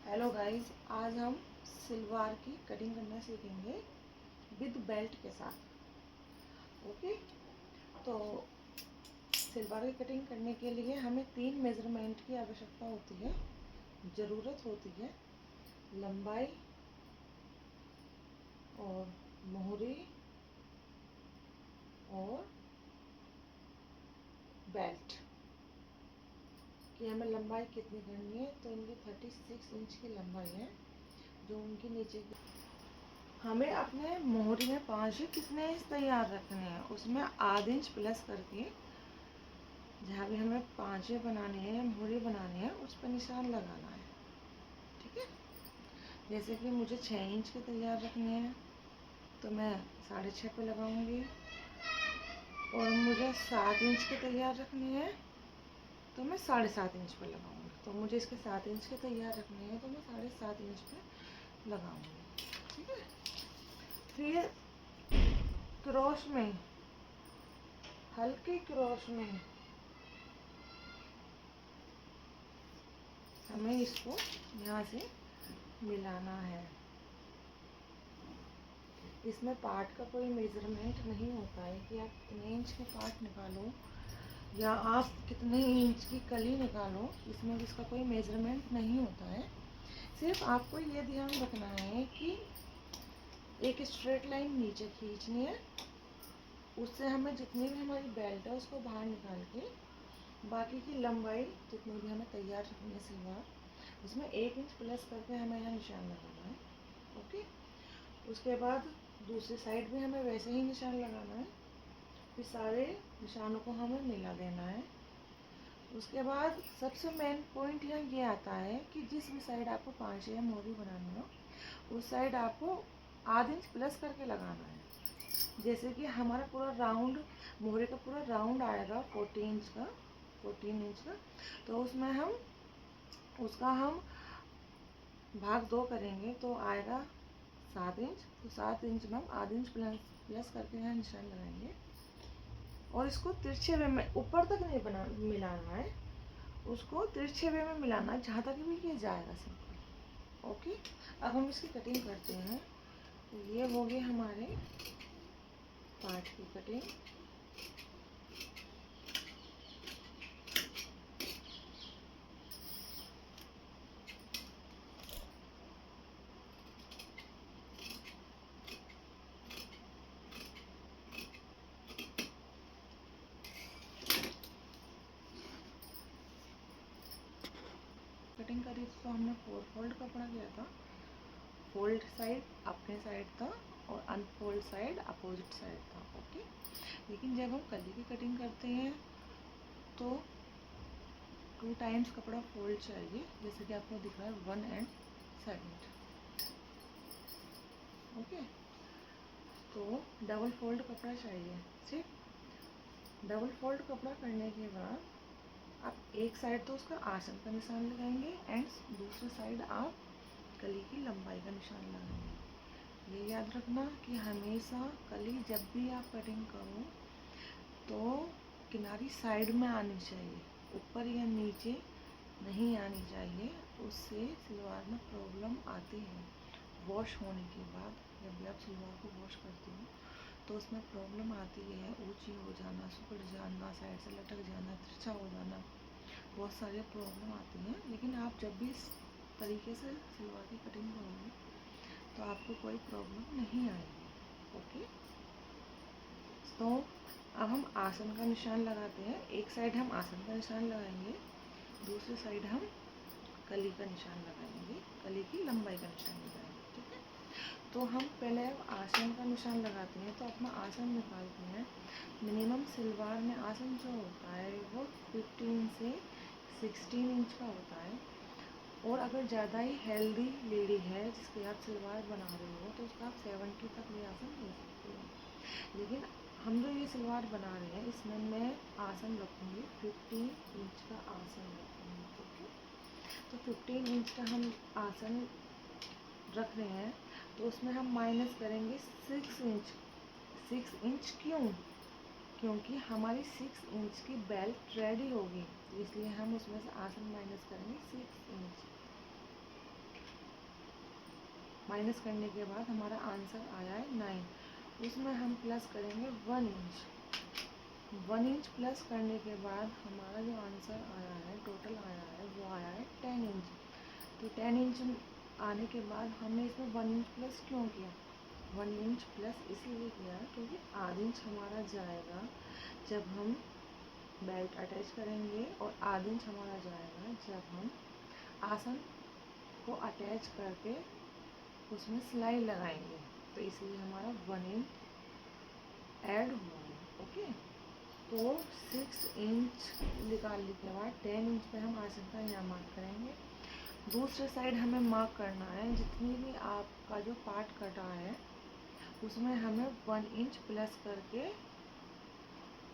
Hello guys, आज हम सलवार की कटिंग करना सीखेंगे विद बेल्ट के साथ। ओके, तो सलवार की कटिंग करने के लिए हमें 3 मेजरमेंट की आवश्यकता होती है, ज़रूरत होती है। लंबाई और मोहरी और बेल्ट कि हमें लंबाई कितनी करनी है। तो इनकी 36 इंच की लंबाई है जो उनके नीचे की। हमें अपने मोहरी में 5 कितने इंच तैयार रखने हैं, उसमें आध इंच प्लस करके जहाँ भी हमें 5 बनाने हैं या मोहरी बनानी है उस पर निशान लगाना है। ठीक है, जैसे कि मुझे 6 इंच के तैयार रखने हैं तो मैं 6.5 पे लगाऊंगी, और मुझे 7 इंच के तैयार रखने हैं तो मैं 7.5 इंच पे लगाऊंगी। तो मुझे इसके 7 इंच के तैयार रखने हैं तो मैं 7.5 इंच पे लगाऊंगी। ठीक है, फिर क्रॉस में, हल्के क्रॉस में हमें इसको यहाँ से मिलाना है। इसमें पार्ट का कोई मेजरमेंट नहीं होता है कि आप कितने इंच के पार्ट निकालो या आप कितने इंच की कली निकालो, इसमें इसका कोई मेजरमेंट नहीं होता है। सिर्फ आपको ये ध्यान रखना है कि एक स्ट्रेट लाइन नीचे खींचनी है, उससे हमें जितनी भी हमारी बेल्ट है उसको बाहर निकाल के बाकी की लंबाई जितनी भी हमें तैयार रखनी है सलवार, उसमें 1 इंच प्लस करके हमें यहाँ निशान लगाना है। ओके, उसके बाद दूसरी साइड भी हमें वैसे ही निशान लगाना है। फिर सारे निशानों को हमें मिला देना है। उसके बाद सबसे मेन पॉइंट यहाँ ये आता है कि जिस भी साइड आपको 5 या मोहरी बनानी हो उस साइड आपको आध इंच प्लस करके लगाना है। जैसे कि हमारा पूरा राउंड, मोहरे का पूरा राउंड आएगा 14 इंच का, तो उसमें हम उसका हम भाग 2 करेंगे तो आएगा 7 इंच। तो 7 इंच में हम आध इंच प्लस करके यहाँ निशान लगाएंगे, और इसको तिरछे वे में ऊपर तक नहीं मिलाना है, उसको तिरछे वे में मिलाना है जहाँ तक भी ये जाएगा सिंपल। ओके, अब हम इसकी कटिंग करते हैं। तो ये हो गए हमारे पार्ट की कटिंग। कटिंग करी तो हमने 4 फोल्ड कपड़ा किया था। फोल्ड साइड अपने साइड था और अनफोल्ड साइड अपोजिट साइड था। ओके, लेकिन जब हम कली की कटिंग करते हैं तो 2 टाइम्स कपड़ा फोल्ड चाहिए, जैसे कि आपको दिख रहा है 1 एंड 2। ओके, तो डबल फोल्ड कपड़ा चाहिए। सिर्फ डबल फोल्ड कपड़ा करने के बाद आप एक साइड तो उसका आसन का निशान लगाएंगे एंड दूसरी साइड आप कली की लंबाई का निशान लगाएंगे। ये याद रखना कि हमेशा कली जब भी आप कटिंग करो तो किनारी साइड में आनी चाहिए, ऊपर या नीचे नहीं आनी चाहिए। उससे सलवार में प्रॉब्लम आती है। वॉश होने के बाद जब भी आप सलवार को वॉश करते हो तो उसमें प्रॉब्लम आती है, ऊंची हो जाना, सिकुड़ जाना, साइड से लटक जाना, तिरछा हो जाना, बहुत सारी प्रॉब्लम आती हैं। लेकिन आप जब भी इस तरीके से सलवार की कटिंग करोगे तो आपको कोई प्रॉब्लम नहीं आएगी। ओके, तो अब हम आसन का निशान लगाते हैं। एक साइड हम आसन का निशान लगाएंगे, दूसरी साइड हम कली का निशान लगाएंगे, कली की लंबाई का निशान लगाएंगे। ठीक है, तो हम पहले आसन का निशान लगाते हैं तो अपना आसन निकालते हैं। मिनिमम सलवार में आसन जो होता है वो 15 से 16 इंच का होता है, और अगर ज़्यादा ही हेल्दी लेडी है जिसके आप सलवार बना रहे हो तो उसका आप 70 तक भी आसन ले सकते हो। लेकिन हम जो ये सलवार बना रहे हैं इसमें मैं आसन रखूँगी 15 इंच का आसन रखूँगी। ओके, तो 15 इंच का हम आसन रख रहे हैं तो उसमें हम माइनस करेंगे 6 इंच। 6 इंच क्यों? क्योंकि हमारी 6 इंच की बेल्ट रेडी होगी, इसलिए हम उसमें से आसन माइनस करेंगे 6 इंच। माइनस करने के बाद हमारा आंसर आया है 9। उसमें हम प्लस करेंगे 1 इंच। 1 इंच प्लस करने के बाद हमारा जो आंसर आया है, टोटल आया है, वो आया है 10 इंच। तो 10 इंच आने के बाद हमने इसमें 1 इंच प्लस क्यों किया? 1 इंच प्लस इसलिए किया क्योंकि आधा इंच हमारा जाएगा जब हम बेल्ट अटैच करेंगे, और आधा इंच हमारा जाएगा जब हम आसन को अटैच करके उसमें सिलाई लगाएंगे। तो इसलिए हमारा 1 इंच ऐड हुआ है। ओके, तो 6 इंच निकालने के बाद 10 इंच पे हम आसन का यहाँ मार्क करेंगे। दूसरे साइड हमें मार्क करना है, जितनी भी आपका जो पार्ट कटा है उसमें हमें 1 इंच प्लस करके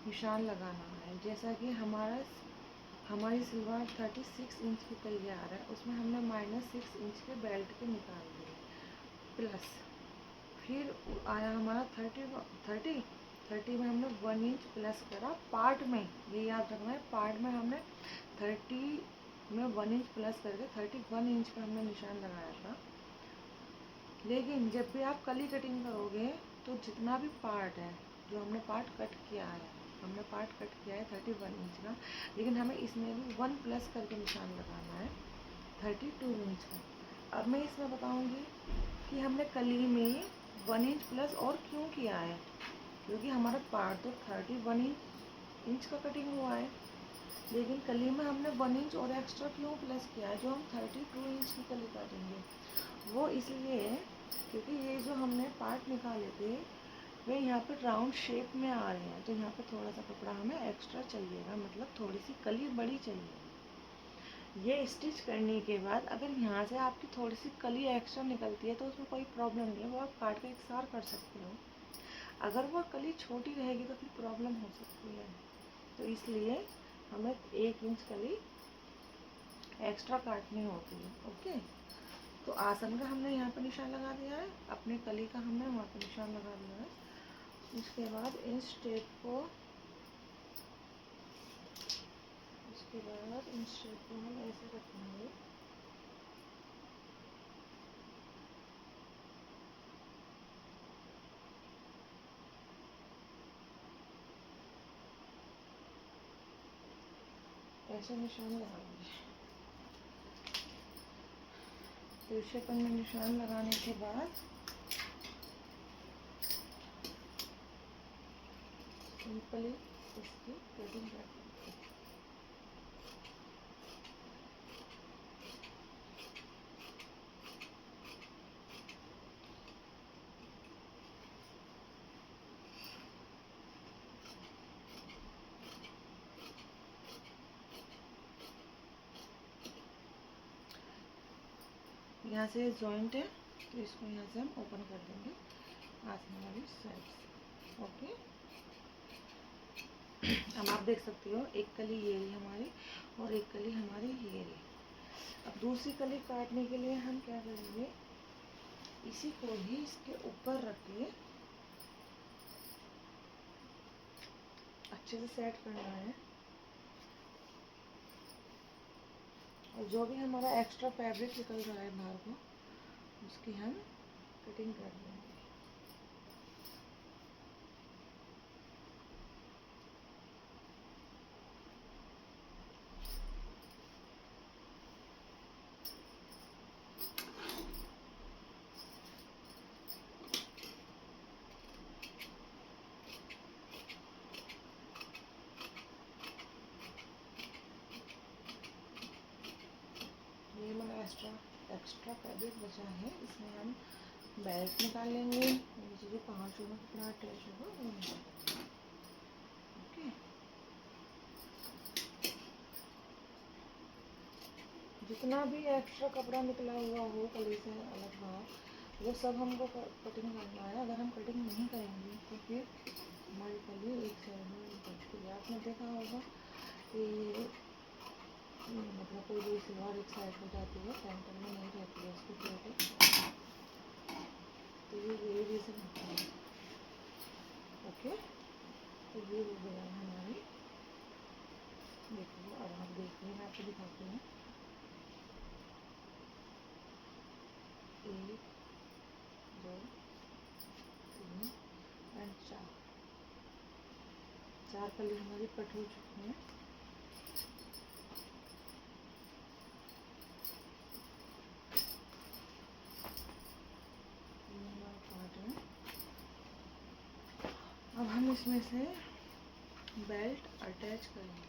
निशान लगाना है। जैसा कि हमारी सलवार 36 इंच की तैयार है, उसमें हमने -6 इंच के बेल्ट के निकाल दिए, प्लस फिर आया हमारा 30 में हमने 1 इंच प्लस करा पार्ट में। ये याद रखना है, पार्ट में हमने 30 में 1 इंच प्लस करके 31 इंच का हमने निशान लगाया था। लेकिन जब भी आप कली कटिंग करोगे तो जितना भी पार्ट है, जो हमने पार्ट कट किया है, 31 इंच का, लेकिन हमें इसमें भी 1 प्लस करके निशान लगाना है 32 इंच का। अब मैं इसमें बताऊंगी कि हमने कली में 1 इंच प्लस और क्यों किया है, क्योंकि हमारा पार्ट तो 31 इंच का कटिंग हुआ है, लेकिन कली में हमने 1 इंच और एक्स्ट्रा क्यों प्लस किया है, जो हम 32 इंच की कली काटेंगे। वो इसलिए क्योंकि ये जो हमने पार्ट निकाले थे वे यहाँ पे राउंड शेप में आ रहे हैं, तो यहाँ पे थोड़ा सा कपड़ा हमें एक्स्ट्रा चाहिएगा, मतलब थोड़ी सी कली बड़ी चाहिए। ये स्टिच करने के बाद अगर यहाँ से आपकी थोड़ी सी कली एक्स्ट्रा निकलती है तो उसमें कोई प्रॉब्लम नहीं है, वो आप काट के इकसार कर सकते हो। अगर वो कली छोटी रहेगी तो फिर प्रॉब्लम हो सकती है। तो इसलिए हमें 1 इंच कली एक्स्ट्रा काटनी होती है। ओके, तो आसन का हमने यहाँ पर निशान लगा दिया है, अपने कली का हमने वहाँ पर निशान लगा दिया है। उसके बाद इन स्टेप को हम ऐसे रखेंगे। ऐसे निशान लगाएंगे। तिरछेपन में निशान लगाने के बाद सिंपली इसकी कटिंग कर देंगे। यहाँ से जॉइंट है तो इसको यहाँ से हम ओपन कर देंगे आसमान वाली साइड से। ओके, अब आप देख सकते हो एक कली ये रही हमारी और एक कली हमारी ये रही। अब दूसरी कली काटने के लिए हम क्या करेंगे, इसी को ही इसके ऊपर रख के अच्छे से सेट करना है, और जो भी हमारा एक्स्ट्रा फैब्रिक निकल रहा है बाहर को, उसकी हम कटिंग कर देंगे। ये हमारा एक्स्ट्रा फैब्रिक बचा है, इसमें हम बेल्ट निकाल लेंगे, नीचे जो 5 में कितना अटैच होगा वो निकाल लेंगे। ओके, जितना भी एक्स्ट्रा कपड़ा निकला हुआ हो कली से अलग बाहर, वो सब हमको कटिंग करना है। अगर हम कटिंग नहीं करेंगे तो फिर हमारी कली एक साइड में बचती है। आपने देखा होगा कि मतलब कोई भी सलवार एक साइड हो जाती है, सेंटर में नहीं रहती है उसकी प्लेटें, तो ये यही रीज़न होता है। ओके, तो ये हो गया है हमारी। देखिए अब आप देखिए, मैं आपको दिखाती हूँ। 1 4 पल्ली हमारी कट हो चुकी हैं। अब हम इसमें से बेल्ट अटैच करेंगे।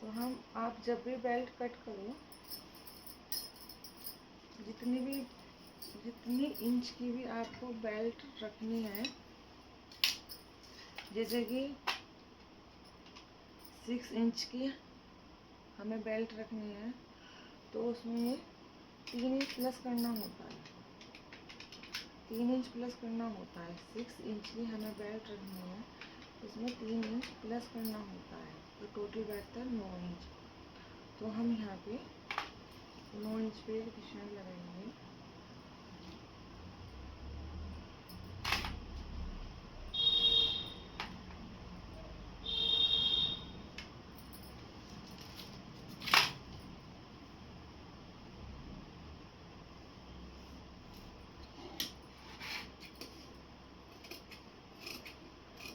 तो आप जब भी बेल्ट कट करो, जितनी इंच की भी आपको बेल्ट रखनी है, जैसे कि 6 इंच की हमें बेल्ट रखनी है, तो उसमें 3 इंच प्लस करना होता है। 3 इंच प्लस करना होता है। 6 इंच की हमें बेल्ट रखनी है, उसमें 3 इंच प्लस करना होता है, तो टोटल बैठता है 9 इंच। तो हम यहाँ पे 9 इंच पे निशान लगाएंगे।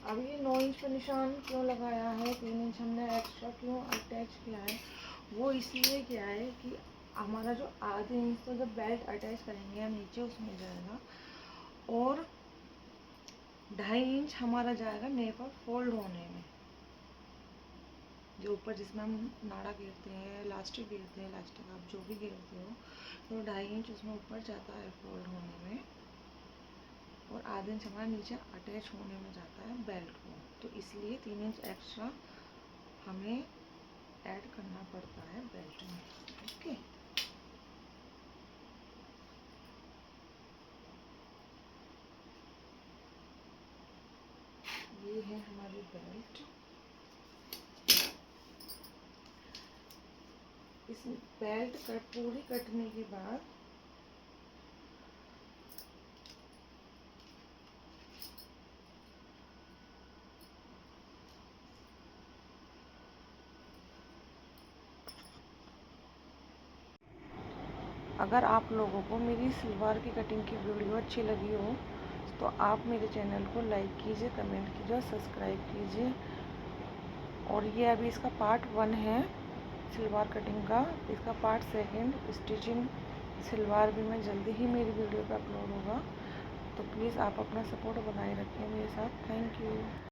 अब ये 9 इंच पर निशान क्यों लगाया है, 3 इंच हमने एक्स्ट्रा क्यों अटैच किया है, वो इसलिए किया है कि हमारा जो आधे इंच तो जब बेल्ट अटैच करेंगे नीचे उसमें जाएगा, और 2.5 इंच हमारा जाएगा नेक पर फोल्ड होने में। जो ऊपर जिसमें हम नाड़ा घेरते हैं, इलास्टिक घेरते हैं, इलास्टिक आप जो भी घेरते हो, तो 2.5 इंच उसमें ऊपर जाता है फोल्ड होने में, और आधे इंच हमारा नीचे अटैच होने में जाता है बेल्ट को। तो इसलिए 3 इंच एक्स्ट्रा हमें ऐड करना पड़ता है बेल्ट में। ओके, ये है हमारी बेल्ट। इस बेल्ट पूरी कटने के बाद अगर आप लोगों को मेरी सलवार की कटिंग की वीडियो अच्छी लगी हो, तो आप मेरे चैनल को लाइक कीजिए, कमेंट कीजिए और सब्सक्राइब कीजिए। और ये अभी इसका पार्ट 1 है सलवार कटिंग का। इसका पार्ट 2 स्टिचिंग सलवार भी मैं जल्दी ही मेरी वीडियो पे अपलोड होगा। तो प्लीज़ आप अपना सपोर्ट बनाए रखें मेरे साथ। Thank you.